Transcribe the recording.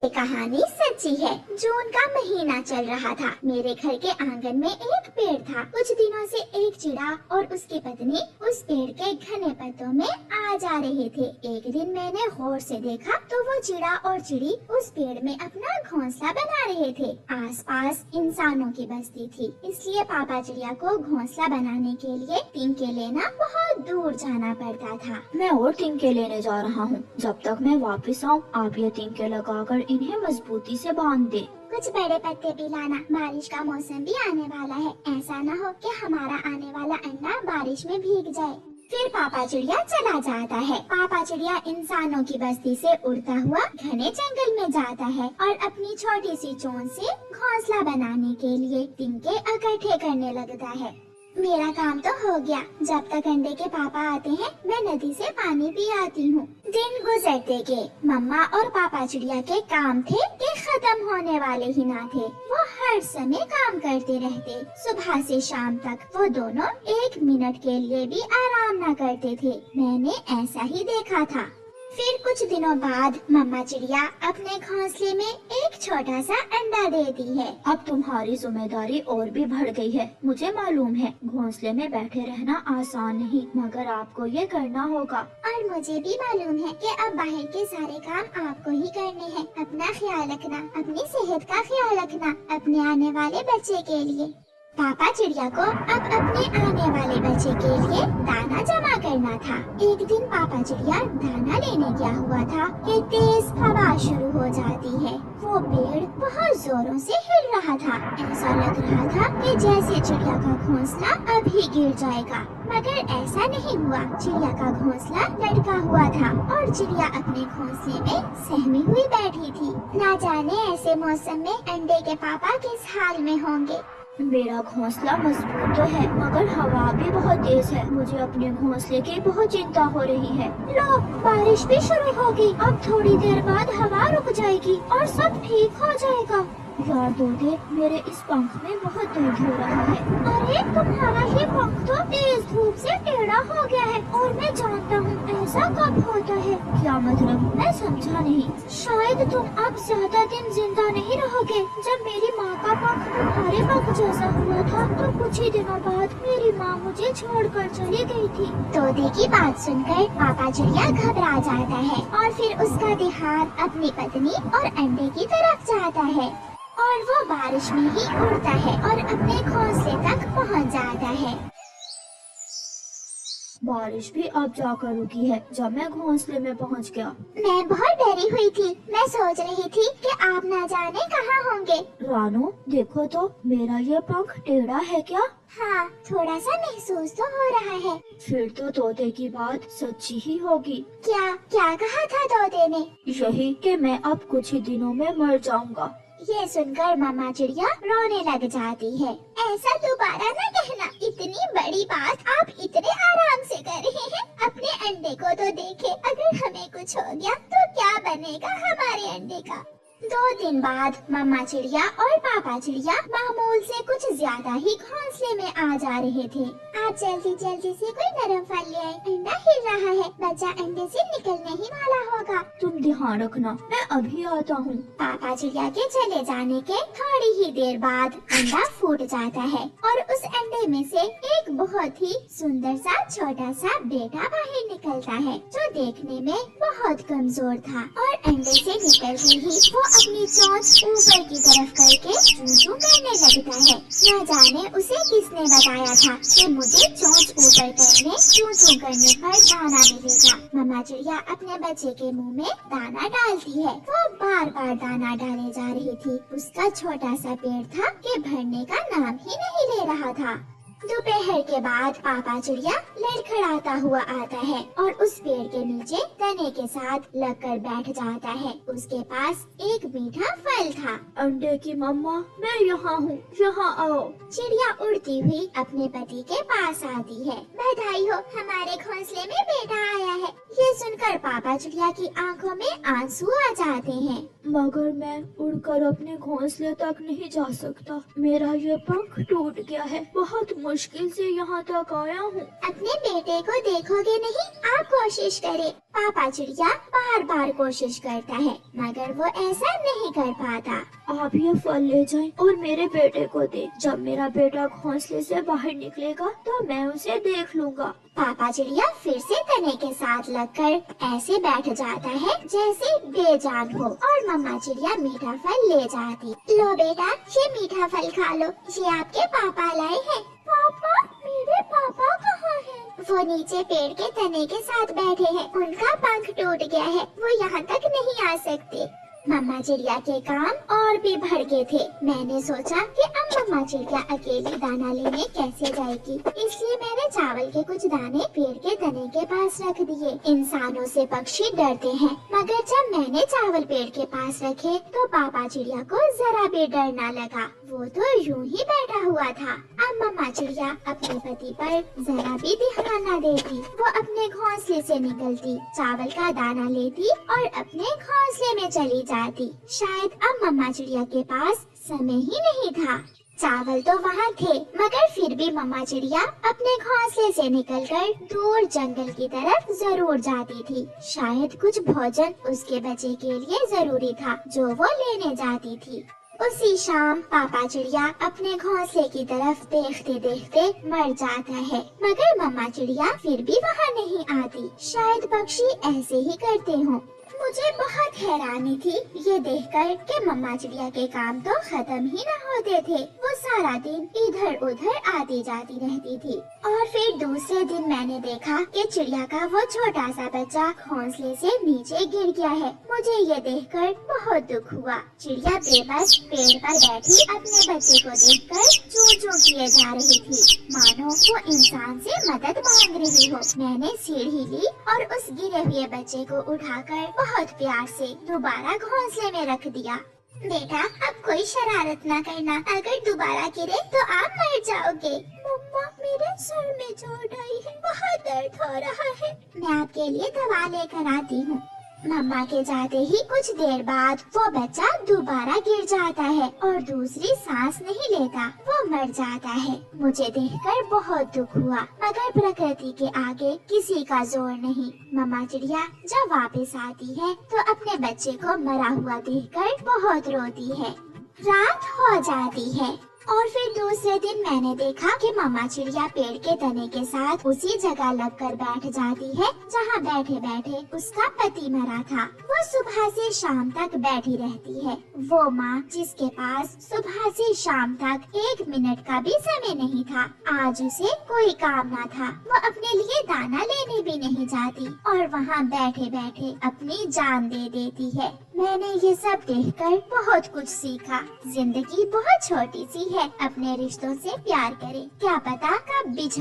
ये कहानी सच्ची है। जून का महीना चल रहा था। मेरे घर के आंगन में एक पेड़ था। कुछ दिनों से एक चिड़ा और उसकी पत्नी उस पेड़ के घने पत्तों में आ जा रहे थे। एक दिन मैंने गौर से देखा तो वो चिड़ा और चिड़ी उस पेड़ में अपना घोंसला बना रहे थे। आसपास इंसानों की बस्ती थी, इसलिए पापा चिड़िया को घोंसला बनाने के लिए तिनके लेना बहुत दूर जाना पड़ता था। मैं और तिनके लेने जा रहा हूँ। जब तक मैं वापस आऊँ आप ये तिनके लगाकर इन्हें मजबूती से बांध दे। कुछ बड़े पत्ते भी लाना, बारिश का मौसम भी आने वाला है। ऐसा न हो कि हमारा आने वाला अंडा बारिश में भीग जाए। फिर पापा चिड़िया चला जाता है। पापा चिड़िया इंसानों की बस्ती से उड़ता हुआ घने जंगल में जाता है और अपनी छोटी सी चोंच से घोंसला बनाने के लिए तिनके इकट्ठे करने लगता है। मेरा काम तो हो गया। जब तक अंडे के पापा आते हैं मैं नदी से पानी पी आती हूँ। दिन गुजरते गए। मम्मा और पापा चिड़िया के काम थे कि खत्म होने वाले ही ना थे। वो हर समय काम करते रहते। सुबह से शाम तक वो दोनों एक मिनट के लिए भी आराम न करते थे। मैंने ऐसा ही देखा था। फिर कुछ दिनों बाद मम्मा चिड़िया अपने घोंसले में एक छोटा सा अंडा देती है। अब तुम्हारी जिम्मेदारी और भी बढ़ गई है। मुझे मालूम है घोंसले में बैठे रहना आसान नहीं, मगर आपको ये करना होगा। और मुझे भी मालूम है कि अब बाहर के सारे काम आपको ही करने हैं। अपना ख्याल रखना, अपनी सेहत का ख्याल रखना, अपने आने वाले बच्चे के लिए। पापा चिड़िया को अब अपने आने वाले बच्चे के लिए दाना जमा करना था। एक दिन पापा चिड़िया दाना लेने गया हुआ था कि तेज हवा शुरू हो जाती है। वो पेड़ बहुत जोरों से हिल रहा था। ऐसा लग रहा था कि जैसे चिड़िया का घोंसला अभी गिर जाएगा, मगर ऐसा नहीं हुआ। चिड़िया का घोंसला लटका हुआ था और चिड़िया अपने घोंसले में सहमी हुई बैठी थी। ना जाने ऐसे मौसम में अंडे के पापा किस हाल में होंगे। मेरा घोंसला मजबूत तो है, मगर हवा भी बहुत तेज है। मुझे अपने घोंसले की बहुत चिंता हो रही है। लो, बारिश भी शुरू होगी। अब थोड़ी देर बाद हवा रुक जाएगी और सब ठीक हो जाएगा। यार तोते, मेरे इस पंख में बहुत दर्द हो रहा है। अरे तुम्हारा ही पंख तो तेज धूप से टेढ़ा हो गया है और मैं जानता हूँ ऐसा कब होता है। क्या मतलब? मैं समझा नहीं। शायद तुम अब ज्यादा दिन जिंदा नहीं रहोगे। जब मेरी माँ का पंख तुम्हारे पंख जैसा हुआ था तो कुछ ही दिनों बाद मेरी माँ मुझे छोड़कर चली गई थी। तोते की बात सुनकर पापा चिड़िया घबरा जाता है और फिर उसका ध्यान अपनी पत्नी और अंडे की तरफ जाता है और वो बारिश में ही उड़ता है और अपने घोंसले तक पहुंच जाता है। बारिश भी अब जाकर रुकी है जब मैं घोंसले में पहुंच गया। मैं बहुत डरी हुई थी। मैं सोच रही थी कि आप न जाने कहाँ होंगे। रानू देखो तो, मेरा ये पंख टेढ़ा है क्या? हाँ, थोड़ा सा महसूस तो हो रहा है। फिर तो तोते की बात सच्ची ही होगी। क्या क्या कहा था तोते ने? यही कि मैं अब कुछ ही दिनों में मर जाऊंगा। ये सुनकर मम्मा चिड़िया रोने लग जाती है। ऐसा दोबारा न कहना। इतनी बड़ी बात आप इतने आराम से कर रहे हैं। अपने अंडे को तो देखे, अगर हमें कुछ हो गया तो क्या बनेगा हमारे अंडे का। 2 दिन बाद मम्मा चिड़िया और पापा चिड़िया मामूल से कुछ ज्यादा ही घोंसले में आ जा रहे थे। आज जल्दी जल्दी से कोई नरम फल ले आए। अंडा हिल रहा है, बच्चा अंडे से निकलने ही वाला होगा। तुम ध्यान रखना, मैं अभी आता हूँ। पापा चिड़िया के चले जाने के थोड़ी ही देर बाद अंडा फूट जाता है और उस अंडे में से एक बहुत ही सुंदर सा छोटा सा बेटा बाहर निकलता है, जो देखने में बहुत कमजोर था। और अंडे से निकलते ही वो अपनी चोंच ऊपर की तरफ करके चूं-चूं करने लगता है। न जाने उसे किसने बताया था कि मुझे चोंच ऊपर करने, चूं-चूं करने पर दाना मिलेगा। मम्मा चिड़िया अपने बच्चे के मुंह में दाना डालती है। वो बार बार दाना डाले जा रही थी। उसका छोटा सा पेड़ था कि भरने का नाम ही नहीं ले रहा था। दोपहर के बाद पापा चिड़िया लड़खड़ाता हुआ आता है और उस पेड़ के नीचे तने के साथ लगकर बैठ जाता है। उसके पास एक मीठा फल था। अंडे की मम्मा, मैं यहाँ हूँ, यहाँ आओ। चिड़िया उड़ती हुई अपने पति के पास आती है। बधाई हो, हमारे घोंसले में बेटा आया है। ये सुनकर पापा चिड़िया की आंखों में आंसू आ जाते हैं। मगर मैं उड़कर अपने घोंसले तक नहीं जा सकता। मेरा ये पंख टूट गया है। बहुत मुश्किल से यहाँ तक आया हूँ। अपने बेटे को देखोगे नहीं, आप कोशिश करें। पापा चिड़िया बार बार कोशिश करता है मगर वो ऐसा नहीं कर पाता। आप ये फल ले जाएं और मेरे बेटे को दे। जब मेरा बेटा घोंसले से बाहर निकलेगा तो मैं उसे देख लूँगा। पापा चिड़िया फिर से तने के साथ लगकर ऐसे बैठ जाता है जैसे बेजान हो और मम्मा चिड़िया मीठा फल ले जाती। लो बेटा, ये मीठा फल खा लो, ये आपके पापा लाए हैं। पापा? मेरे पापा कहाँ हैं? वो नीचे पेड़ के तने के साथ बैठे हैं, उनका पंख टूट गया है, वो यहाँ तक नहीं आ सकते। मम्मा चिड़िया के काम और भी बढ़ गए थे। मैंने सोचा कि अब मम्मा चिड़िया अकेली दाना लेने कैसे जाएगी, इसलिए मैंने चावल के कुछ दाने पेड़ के तने के पास रख दिए। इंसानों से पक्षी डरते हैं, मगर जब मैंने चावल पेड़ के पास रखे तो पापा चिड़िया को जरा भी डर न लगा। वो तो यूं ही बैठा हुआ था। अब मम्मा चिड़िया अपने पति पर जरा भी ध्यान न देती। वो अपने घोंसले से निकलती, चावल का दाना लेती और अपने घोंसले में चली जाती। शायद अब मम्मा चिड़िया के पास समय ही नहीं था। चावल तो वहाँ थे, मगर फिर भी मम्मा चिड़िया अपने घोंसले से निकलकर दूर जंगल की तरफ जरूर जाती थी। शायद कुछ भोजन उसके बच्चे के लिए जरूरी था जो वो लेने जाती थी। उसी शाम पापा चिड़िया अपने घोंसले की तरफ देखते देखते मर जाता है, मगर मम्मा चिड़िया फिर भी वहाँ नहीं आती। शायद पक्षी ऐसे ही करते हों। मुझे बहुत हैरानी थी ये देखकर कि मम्मा चिड़िया के काम तो खत्म ही न होते थे। वो सारा दिन इधर उधर आती जाती रहती थी। और फिर दूसरे दिन मैंने देखा कि चिड़िया का वो छोटा सा बच्चा घोंसले से नीचे गिर गया है। मुझे ये देखकर बहुत दुख हुआ। चिड़िया बेबस पेड़ पर बैठी अपने बच्चे को देखकर चू चू किए जा रही थी, मानो वो इंसान से मदद मांग रही हो। मैंने सीढ़ी ली और उस गिरे हुए बच्चे को उठाकर बहुत प्यार से दोबारा घोंसले में रख दिया। बेटा, अब कोई शरारत न करना, अगर दोबारा गिरे तो आप मर जाओगे। मम्मा, मेरे सर में चोट आई है, बहुत दर्द हो रहा है। मैं आपके लिए दवा लेकर आती हूँ। मम्मा के जाते ही कुछ देर बाद वो बच्चा दोबारा गिर जाता है और दूसरी सांस नहीं लेता, वो मर जाता है। मुझे देखकर बहुत दुख हुआ, मगर प्रकृति के आगे किसी का जोर नहीं। मम्मा चिड़िया जब वापस आती है तो अपने बच्चे को मरा हुआ देखकर बहुत रोती है। रात हो जाती है और फिर दूसरे दिन मैंने देखा कि मम्मा चिड़िया पेड़ के तने के साथ उसी जगह लगकर बैठ जाती है जहाँ बैठे बैठे उसका पति मरा था। वो सुबह से शाम तक बैठी रहती है। वो माँ जिसके पास सुबह से शाम तक 1 मिनट का भी समय नहीं था, आज उसे कोई काम न था। वो अपने लिए दाना लेने भी नहीं जाती और वहाँ बैठे बैठे अपनी जान दे देती है। मैंने ये सब देखकर बहुत कुछ सीखा। जिंदगी बहुत छोटी सी है, अपने रिश्तों से प्यार करें, क्या पता कब बिछड़